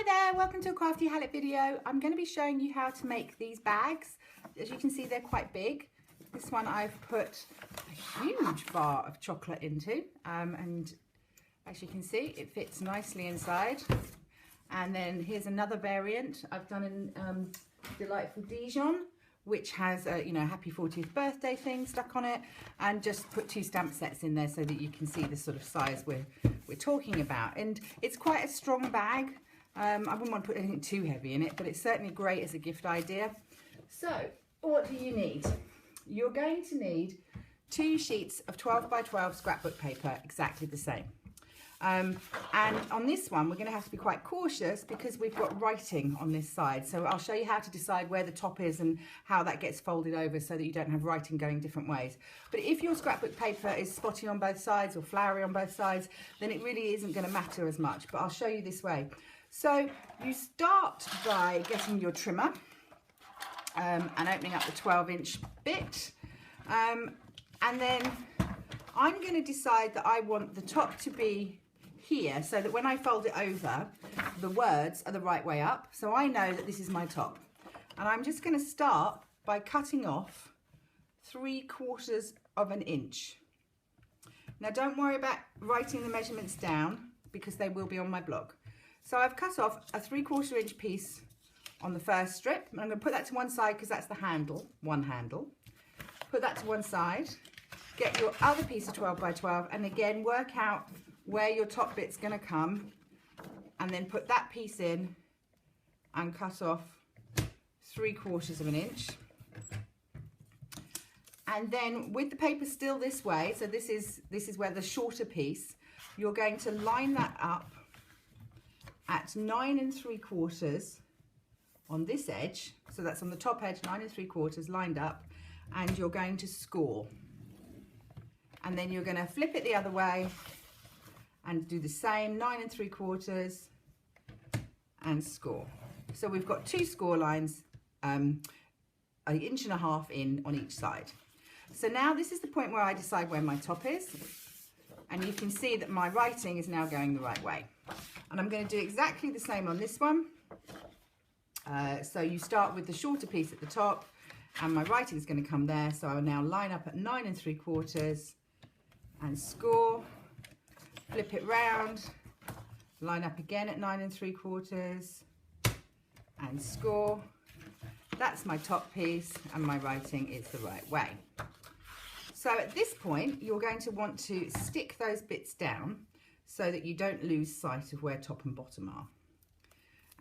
Hi there, welcome to a Crafty Hallett video. I'm going to be showing you how to make these bags. As you can see, they're quite big. This one I've put a huge bar of chocolate into, and as you can see, it fits nicely inside. And then here's another variant I've done in Delightful Dijon, which has a happy 40th birthday thing stuck on it, and just put 2 stamp sets in there so that you can see the sort of size we're talking about. And it's quite a strong bag. I wouldn't want to put anything too heavy in it, but it's certainly great as a gift idea. So what do you need? You're going to need 2 sheets of 12 by 12 scrapbook paper, exactly the same. And on this one, we're going to have to be quite cautious because we've got writing on this side. So I'll show you how to decide where the top is and how that gets folded over so that you don't have writing going different ways. But if your scrapbook paper is spotty on both sides or flowery on both sides, then it really isn't going to matter as much. But I'll show you this way. So you start by getting your trimmer and opening up the 12-inch bit. And then I'm going to decide that I want the top to be here so that when I fold it over, the words are the right way up. So I know that this is my top. And I'm just going to start by cutting off 3/4 of an inch. Now don't worry about writing the measurements down because they will be on my blog. So I've cut off a 3/4 inch piece on the first strip. And I'm going to put that to one side because that's the handle, one handle. Put that to one side. Get your other piece of 12 by 12 and again work out where your top bit's going to come, and then put that piece in and cut off 3/4 of an inch. And then with the paper still this way, so this is where the shorter piece, you're going to line that up at 9 3/4 on this edge. So that's on the top edge, 9 3/4 lined up, and you're going to score. And then you're going to flip it the other way and do the same, 9 3/4 and score. So we've got 2 score lines, 1.5 inches in on each side. So now this is the point where I decide where my top is, and you can see that my writing is now going the right way. And I'm going to do exactly the same on this one. So you start with the shorter piece at the top, and my writing is going to come there. So I will now line up at 9 3/4 and score, flip it round, line up again at 9 3/4 and score. That's my top piece and my writing is the right way. So at this point, you're going to want to stick those bits down so that you don't lose sight of where top and bottom are.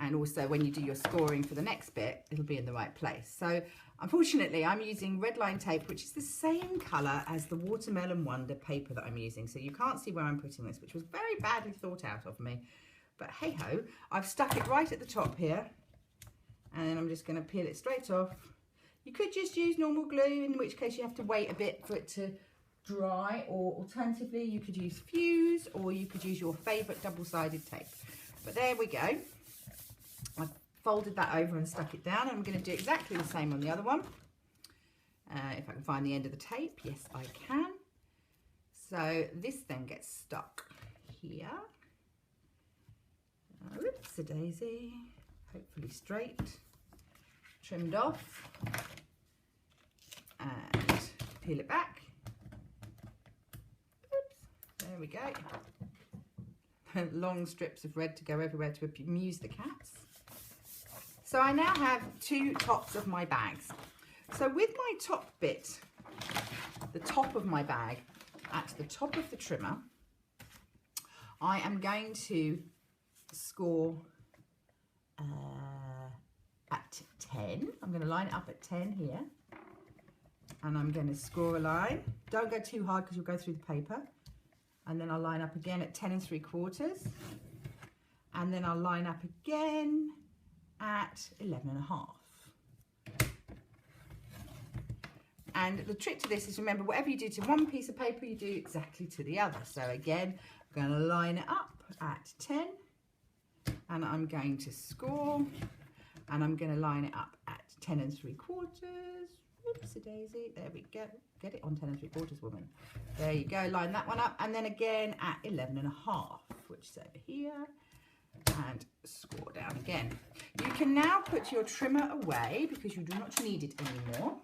And also when you do your scoring for the next bit, it'll be in the right place. So unfortunately, I'm using red line tape, which is the same colour as the Watermelon Wonder paper that I'm using. So you can't see where I'm putting this, which was very badly thought out of me. But hey ho, I've stuck it right at the top here. And then I'm just going to peel it straight off. You could just use normal glue, in which case you have to wait a bit for it to dry. Or alternatively, you could use Fuse, or you could use your favourite double-sided tape. But there we go. I've folded that over and stuck it down. I'm going to do exactly the same on the other one. If I can find the end of the tape, yes I can. So this then gets stuck here. Oops, a daisy. Hopefully straight. Trimmed off. And peel it back. Oops, there we go. Long strips of red to go everywhere to amuse the cats. So I now have 2 tops of my bags. So with my top bit, the top of my bag, at the top of the trimmer, I am going to score at 10. I'm going to line it up at 10 here. And I'm going to score a line. Don't go too hard because you'll go through the paper. And then I'll line up again at 10 3/4. And then I'll line up again at 11 1/2. And the trick to this is, remember, whatever you do to one piece of paper, you do exactly to the other. So again, I'm going to line it up at 10, and I'm going to score, and I'm going to line it up at 10 3/4. Oopsie daisy, there we go. Get it on 10 3/4, woman. There you go, line that one up, and then again at 11 1/2, which is over here. and score down again. You can now put your trimmer away because you do not need it anymore.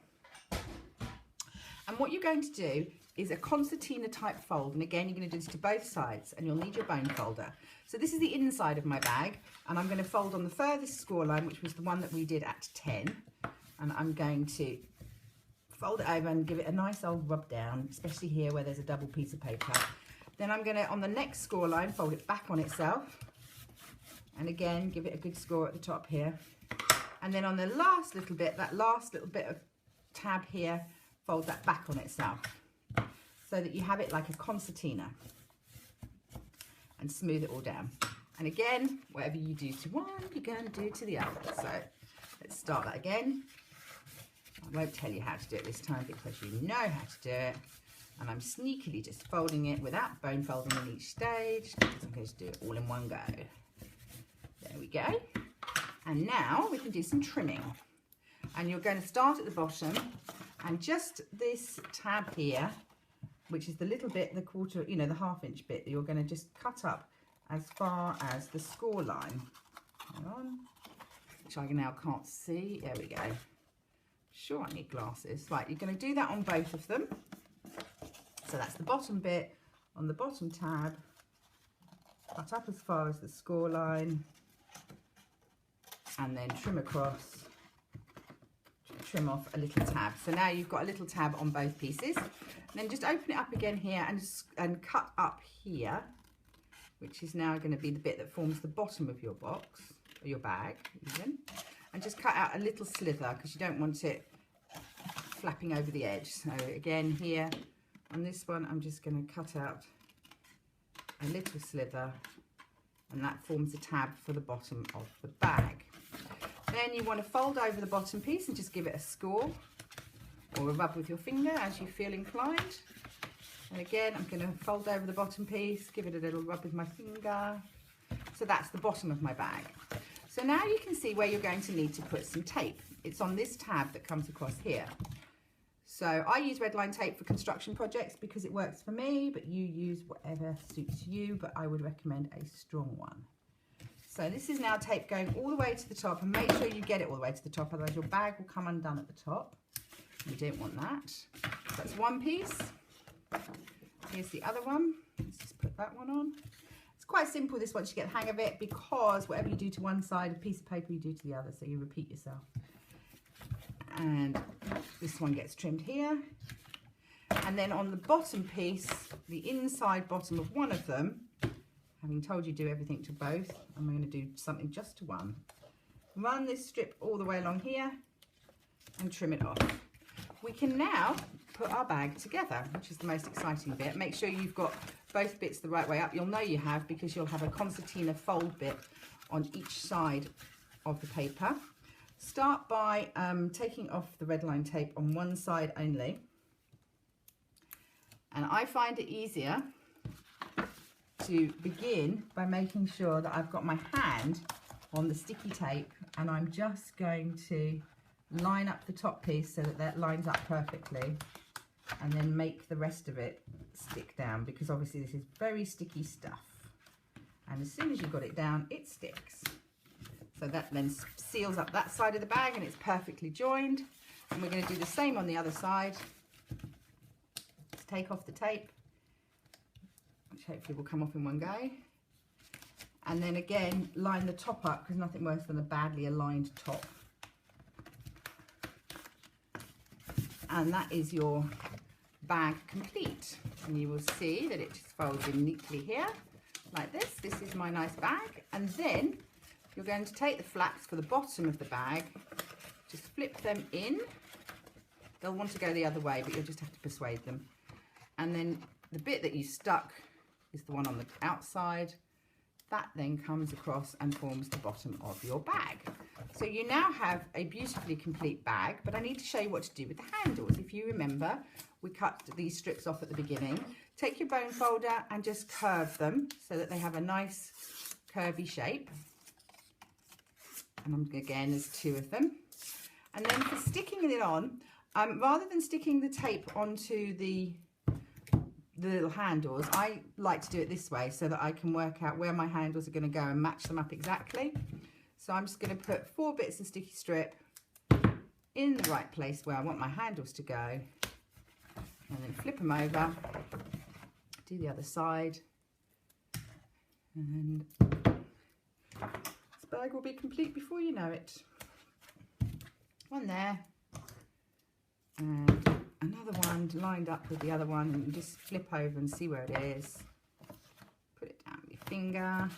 And what you're going to do is a concertina type fold, and again you're going to do this to both sides, and you'll need your bone folder. So this is the inside of my bag, and I'm going to fold on the furthest score line, which was the one that we did at 10, and I'm going to fold it over and give it a nice old rub down, especially here where there's a double piece of paper. Then I'm going to, on the next score line, fold it back on itself, and again give it a good score at the top here. And then on the last little bit, that last little bit of tab here, fold that back on itself, so that you have it like a concertina, and smooth it all down. And again, whatever you do to one, you're going to do to the other. So let's start that again. I won't tell you how to do it this time because you know how to do it. And I'm sneakily just folding it without bone folding in each stage, because I'm going to do it all in one go. There we go. And now we can do some trimming. And you're going to start at the bottom, and just this tab here, which is the little bit, the quarter, you know, the ½ inch bit, you're going to just cut up as far as the score line. Hang on, which I now can't see. There we go. Sure, I need glasses. Right, you're going to do that on both of them. So that's the bottom bit on the bottom tab. Cut up as far as the score line, and then trim across. Trim off a little tab. So now you've got a little tab on both pieces. And then just open it up again here and cut up here, which is now going to be the bit that forms the bottom of your box, or your bag even. And just cut out a little slither because you don't want it flapping over the edge. So again here on this one, I'm just going to cut out a little slither, and that forms a tab for the bottom of the bag. Then you want to fold over the bottom piece and just give it a score or a rub with your finger as you feel inclined. And again, I'm going to fold over the bottom piece, give it a little rub with my finger. So that's the bottom of my bag. So now you can see where you're going to need to put some tape. It's on this tab that comes across here. So I use red line tape for construction projects because it works for me, but you use whatever suits you, but I would recommend a strong one. So this is now tape going all the way to the top, and make sure you get it all the way to the top, otherwise your bag will come undone at the top. You don't want that. So that's one piece. Here's the other one. Let's just put that one on. It's quite simple this once you get the hang of it, because whatever you do to one side, a piece of paper you do to the other, so you repeat yourself. And this one gets trimmed here. And then on the bottom piece, the inside bottom of one of them, having told you do everything to both, I'm going to do something just to one. Run this strip all the way along here and trim it off. We can now put our bag together, which is the most exciting bit. Make sure you've got both bits the right way up. You'll know you have because you'll have a concertina fold bit on each side of the paper. Start by taking off the red line tape on one side only. And I find it easier to begin by making sure that I've got my hand on the sticky tape, and I'm just going to line up the top piece so that that lines up perfectly, and then make the rest of it stick down, because obviously this is very sticky stuff, and as soon as you've got it down it sticks. So that then seals up that side of the bag and it's perfectly joined. And we're going to do the same on the other side. Let's take off the tape, which hopefully will come off in one go. And then again, line the top up, because nothing worse than a badly aligned top. And that is your bag complete. And you will see that it just folds in neatly here, like this. This is my nice bag. And then you're going to take the flaps for the bottom of the bag, just flip them in. They'll want to go the other way, but you'll just have to persuade them. And then the bit that you stuck is the one on the outside. That then comes across and forms the bottom of your bag. So you now have a beautifully complete bag, but I need to show you what to do with the handles. If you remember, we cut these strips off at the beginning. Take your bone folder and just curve them so that they have a nice curvy shape. And again, there's two of them. And then for sticking it on, rather than sticking the tape onto the the little handles, I like to do it this way so that I can work out where my handles are going to go and match them up exactly. So I'm just going to put 4 bits of sticky strip in the right place where I want my handles to go, and then flip them over, do the other side, and this bag will be complete before you know it. One there, and another one lined up with the other one, and you just flip over and see where it is. Put it down with your finger,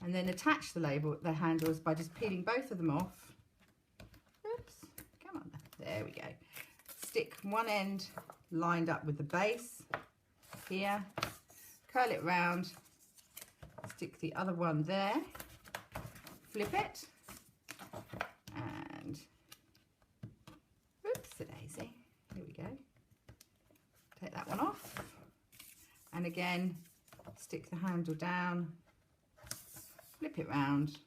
and then attach the handles by just peeling both of them off. Oops, come on, there we go. Stick one end lined up with the base here, curl it round, stick the other one there, flip it, and oops-a-daisy, here we go. Take that one off, and again stick the handle down, flip it round,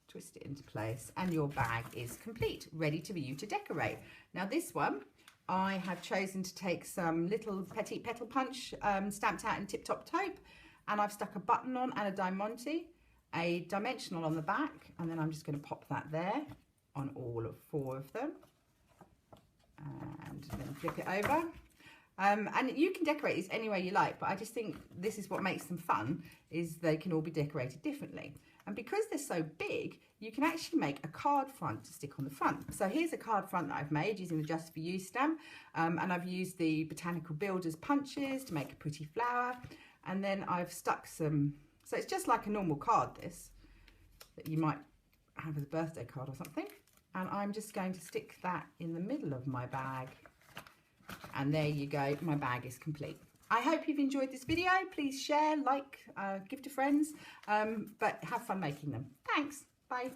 twist it into place, and your bag is complete, ready for you to decorate. Now this one, I have chosen to take some little Petite Petal Punch stamped out in Tip Top Taupe, and I've stuck a button on and a dimensional on the back, and then I'm just going to pop that there on all 4 of them, and then flip it over. And you can decorate these any way you like, but I just think this is what makes them fun, is they can all be decorated differently. And because they're so big, you can actually make a card front to stick on the front. So here's a card front that I've made using the Just For You stamp, and I've used the Botanical Builders punches to make a pretty flower, and then I've stuck some, so it's just like a normal card, this, that you might have as a birthday card or something, and I'm just going to stick that in the middle of my bag. And there you go, my bag is complete. I hope you've enjoyed this video. Please share, like, give to friends, but have fun making them. Thanks, bye.